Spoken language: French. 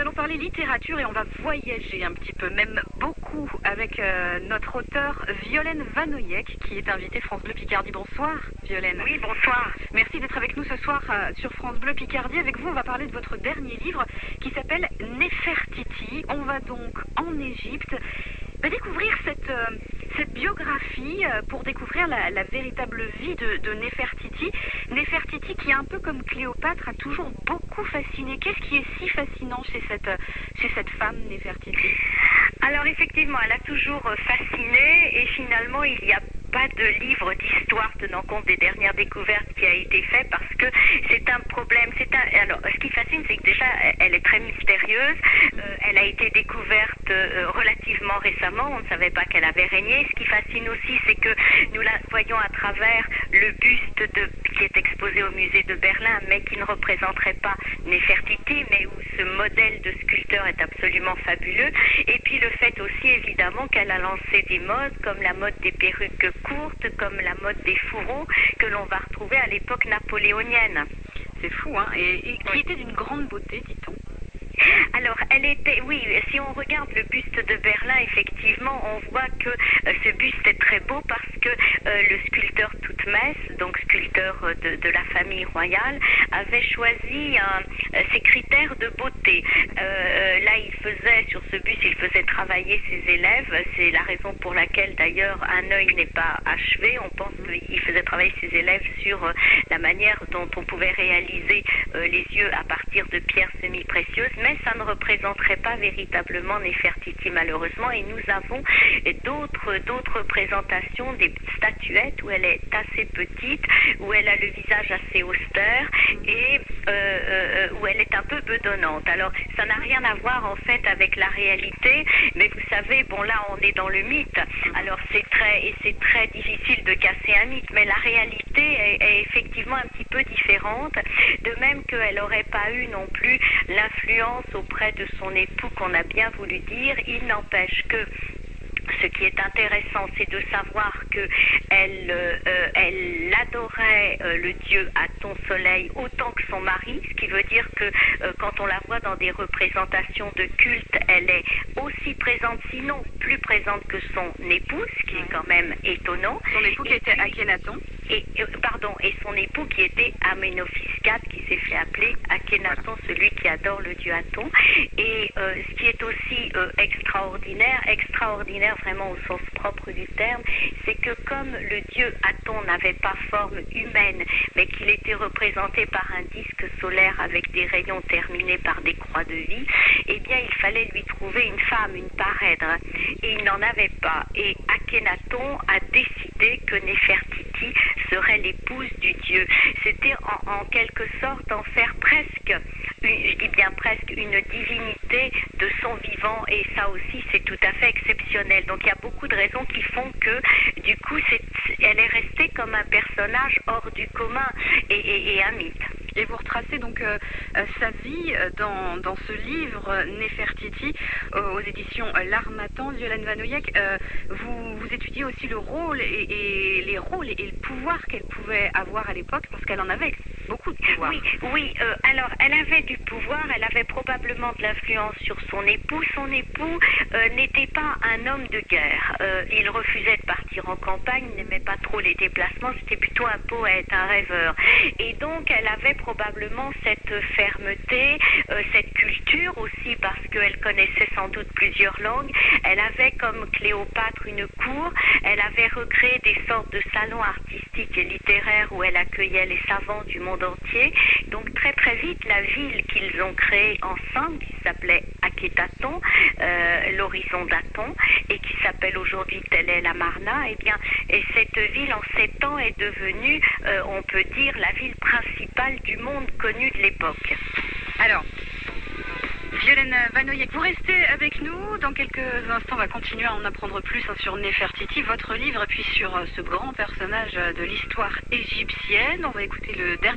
allons parler littérature et on va voyager un petit peu, même beaucoup, avec notre auteur Violaine Vanoyec, qui est invitée France Bleu Picardie. Bonsoir, Violaine. Oui, bonsoir. Merci d'être avec nous ce soir sur France Bleu Picardie. Avec vous, on va parler de votre dernier livre qui s'appelle Néfertiti. On va donc en Égypte découvrir cette biographie pour découvrir la véritable vie de Néfertiti. Néfertiti qui, un peu comme Cléopâtre, a toujours beaucoup fasciné. Qu'est-ce qui est si fascinant chez cette femme, Néfertiti? Alors effectivement, elle a toujours fasciné et finalement il n'y a pas de livre d'histoire tenant compte des dernières découvertes qui a été fait parce que c'est un problème. Alors, ce qui fascine, c'est que déjà, elle est très mystérieuse. Elle a été découverte relativement récemment. On ne savait pas qu'elle avait régné. Ce qui fascine aussi, c'est que nous la voyons à travers le buste qui est exposé au musée de Berlin, mais qui ne représenterait pas Néfertiti, mais où ce modèle de sculpteur est absolument fabuleux. Et puis le fait aussi, évidemment, qu'elle a lancé des modes, comme la mode des perruques courtes, comme la mode des fourreaux, que l'on va retrouver à l'époque napoléonienne. C'est fou, hein, et qui était d'une grande beauté, dit-on. Alors, elle était, oui, si on regarde le buste de Berlin, effectivement, on voit que ce buste est très beau parce que le sculpteur Toutmès, donc sculpteur de la famille royale, avait choisi ses critères de beauté. Là, sur ce buste, il faisait travailler ses élèves. C'est la raison pour laquelle, d'ailleurs, un œil n'est pas achevé. On pense qu'il faisait travailler ses élèves sur la manière dont on pouvait réaliser les yeux à partir de pierres semi-précieuses, mais ça ne représenterait pas véritablement Néfertiti, malheureusement, et nous avons d'autres représentations, des statuettes où elle est assez petite, où elle a le visage assez austère et où elle est un peu bedonnante. Alors, ça n'a rien à voir en fait avec la réalité, mais vous savez, bon là on est dans le mythe, alors c'est très difficile de casser un mythe, mais la réalité est effectivement un petit peu différente, de même qu'elle n'aurait pas eu non plus l'influence auprès de son époux qu'on a bien voulu dire. Il n'empêche que ce qui est intéressant, c'est de savoir qu'elle adorait le dieu Aton Soleil autant que son mari, ce qui veut dire que quand on la voit dans des représentations de culte, elle est aussi présente, sinon plus présente que son époux, ce qui est quand même étonnant. Son époux qui était Akhenaton. Et son époux qui était Amenophis IV, qui s'est fait appeler Akhenaton, celui qui adore le dieu Aton. Et ce qui est aussi extraordinaire vraiment au sens propre du terme, c'est que comme le dieu Aton n'avait pas forme humaine, mais qu'il était représenté par un disque solaire avec des rayons terminés par des croix de vie, eh bien il fallait lui trouver une femme, une parèdre. Et il n'en avait pas. Et Akhenaton a décidé que Néfertiti serait l'épouse du dieu. C'était en quelque sorte en faire presque, je dis bien presque, une divinité de son vivant, et ça aussi c'est tout à fait exceptionnel. Donc il y a beaucoup de raisons qui font que du coup elle est restée comme un personnage hors du commun et un mythe. Et vous retracez donc sa vie dans ce livre Néfertiti aux éditions L'Harmattan. Violaine Vanoyec, vous étudiez aussi le rôle et les rôles et le pouvoir qu'elle pouvait avoir à l'époque, parce qu'elle en avait beaucoup de pouvoir. Oui. Alors elle avait du pouvoir, elle avait probablement de l'influence sur son époux. Son époux n'était pas un homme de guerre. Il refusait de partir en campagne, n'aimait pas trop les déplacements, c'était plutôt un poète, un rêveur. Et donc elle avait probablement cette fermeté, cette culture aussi, parce qu'elle connaissait sans doute plusieurs langues. Elle avait, comme Cléopâtre, une cour. Elle avait recréé des sortes de salons artistiques et littéraires où elle accueillait les savants du monde entier. Donc très très vite, la ville qu'ils ont créée ensemble, qui s'appelait Akhetaton, l'horizon d'Aton, et qui s'appelle aujourd'hui Tel El Amarna, et cette ville en 7 ans est devenue, on peut dire, la ville principale du monde connu de l'époque. Alors, Violaine Vanoyec, vous restez avec nous. Dans quelques instants, on va continuer à en apprendre plus sur Néfertiti, votre livre, et puis sur ce grand personnage de l'histoire égyptienne. On va écouter le dernier